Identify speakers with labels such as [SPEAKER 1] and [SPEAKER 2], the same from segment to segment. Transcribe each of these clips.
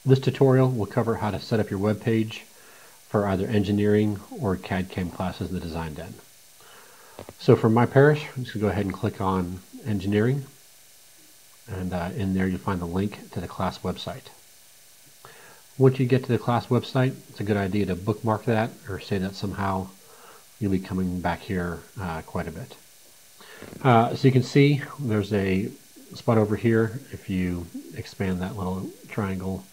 [SPEAKER 1] This tutorial will cover how to set up your web page for either engineering or CAD/CAM classes in the design den. So for my parish, I'm just going to go ahead and click on engineering, and in there you'll find the link to the class website. Once you get to the class website, it's a good idea to bookmark that or say that somehow you'll be coming back here quite a bit. So you can see there's a spot over here. If you expand that little triangle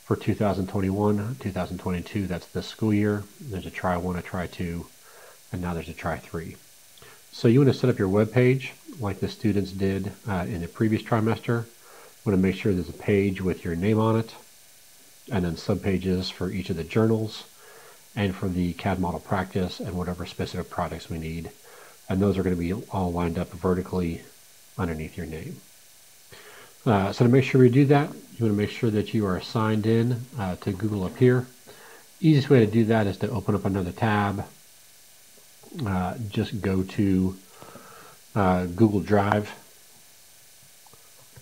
[SPEAKER 1] for 2021, 2022, that's this school year. There's a try 1, a try 2, and now there's a try 3. So you want to set up your web page like the students did in the previous trimester. You want to make sure there's a page with your name on it, and then subpages for each of the journals, and for the CAD model practice and whatever specific projects we need. And those are going to be all lined up vertically underneath your name. So to make sure we do that, you want to make sure that you are signed in to Google up here. Easiest way to do that is to open up another tab. Just go to Google Drive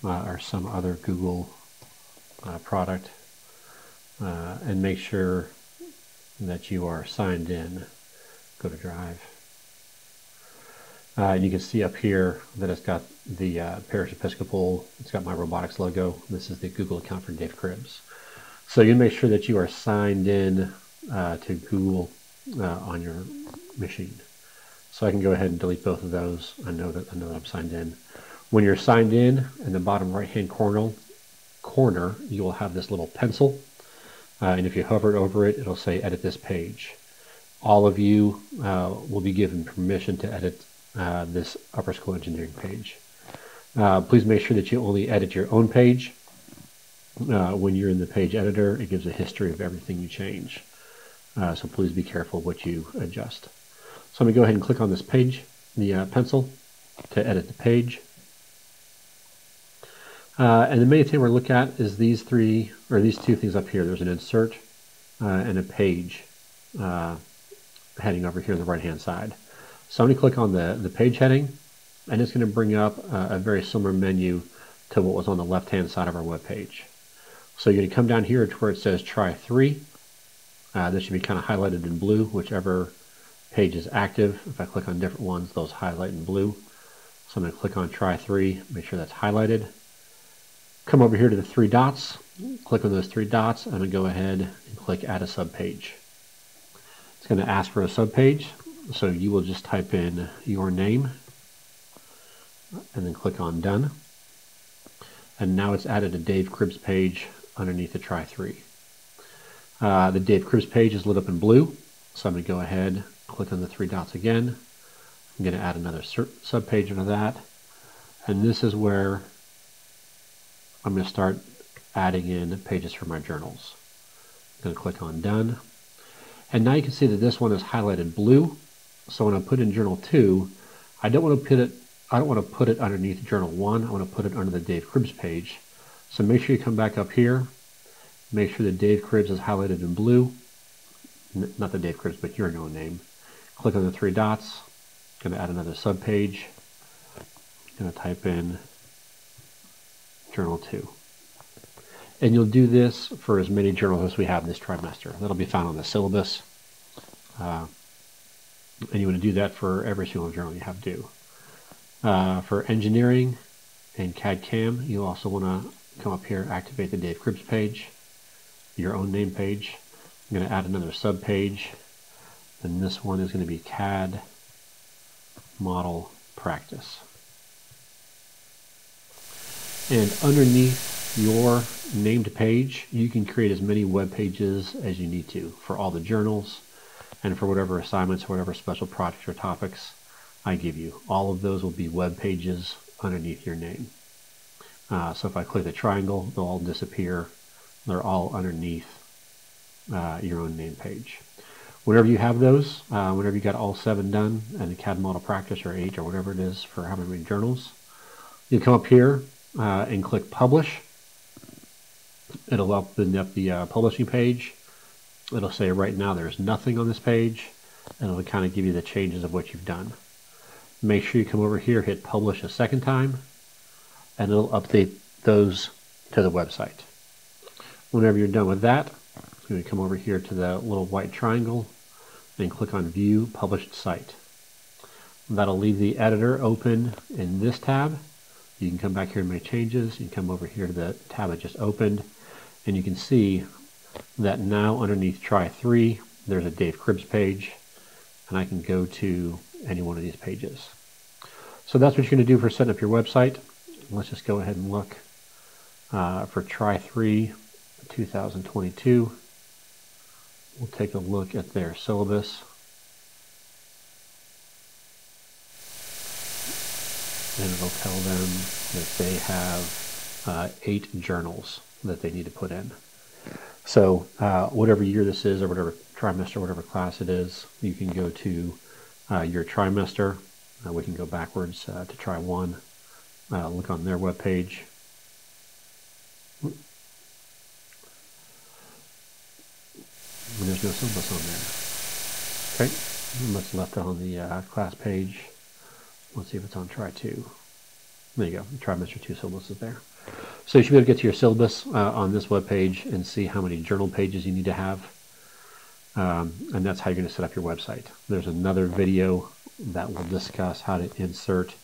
[SPEAKER 1] or some other Google product and make sure that you are signed in. Go to Drive. And you can see up here that it's got the Parish Episcopal, it's got my robotics logo. This is the Google account for Dave Cribbs. So you make sure that you are signed in to Google on your machine. So I can go ahead and delete both of those. I know that I'm signed in. When you're signed in the bottom right hand corner, you will have this little pencil. And if you hover over it, it'll say edit this page. All of you will be given permission to edit this upper school engineering page. Please make sure that you only edit your own page. When you're in the page editor, it gives a history of everything you change. So please be careful what you adjust. So I'm going to go ahead and click on this page, the pencil, to edit the page. And the main thing we're going to look at is these two things up here. There's an insert and a page heading over here on the right hand side. So I'm going to click on the page heading, and it's going to bring up a very similar menu to what was on the left hand side of our web page. So you're going to come down here to where it says try 3. This should be kind of highlighted in blue, whichever page is active. If I click on different ones, those highlight in blue. So I'm going to click on try 3, make sure that's highlighted. Come over here to the 3 dots, click on those 3 dots, and I'm going to go ahead and click add a subpage. It's going to ask for a subpage, so you will just type in your name and then click on done. And now it's added a Dave Cribbs page underneath the try 3. The Dave Cribbs page is lit up in blue, so I'm going to go ahead, click on the 3 dots again. I'm going to add another subpage under that, and this is where I'm going to start adding in pages for my journals. I'm going to click on done, and now you can see that this one is highlighted blue. So when I put in journal 2, I don't want to put it underneath journal 1. I want to put it under the Dave Cribbs page. So make sure you come back up here. Make sure that Dave Cribbs is highlighted in blue. Not the Dave Cribbs, but your own name. Click on the 3 dots. I'm going to add another subpage. I'm going to type in journal 2. And you'll do this for as many journals as we have this trimester. That'll be found on the syllabus. And you want to do that for every single journal you have due. For engineering and CAD/CAM, you also want to come up here, activate the Dave Cribbs page, your own name page. I'm going to add another subpage, and this one is going to be CAD model practice. And underneath your named page, you can create as many web pages as you need to for all the journals and for whatever assignments, whatever special projects or topics I give you. All of those will be web pages underneath your name. So if I click the triangle, they'll all disappear. They're all underneath your own name page. Whenever you have those, whenever you got all 7 done, and the CAD model practice, or 8, or whatever it is for how many journals, you come up here and click publish. It'll open up the publishing page. It'll say right now there's nothing on this page, and it'll kind of give you the changes of what you've done. Make sure you come over here, hit publish a second time, and it'll update those to the website. Whenever you're done with that, I'm going to come over here to the little white triangle and click on View Published Site. That'll leave the editor open in this tab. You can come back here and make changes. You can come over here to the tab I just opened, and you can see that now underneath Try 3, there's a Dave Cribbs page, and I can go to any one of these pages. So that's what you're going to do for setting up your website. Let's just go ahead and look for Try 3 2022. We'll take a look at their syllabus. And it'll tell them that they have 8 journals that they need to put in. So whatever year this is, or whatever trimester, whatever class it is, you can go to your trimester. We can go backwards to Try 1. Look on their webpage. And there's no syllabus on there. Okay, and that's left on the class page. Let's see if it's on Try 2. There you go, Trimester 2 syllabus is there. So you should be able to get to your syllabus on this web page and see how many journal pages you need to have. And that's how you're going to set up your website. There's another video that will discuss how to insert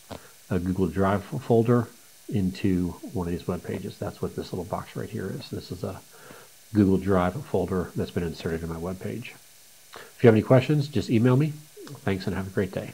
[SPEAKER 1] a Google Drive folder into one of these web pages. That's what this little box right here is. This is a Google Drive folder that's been inserted in my web page. If you have any questions, just email me. Thanks and have a great day.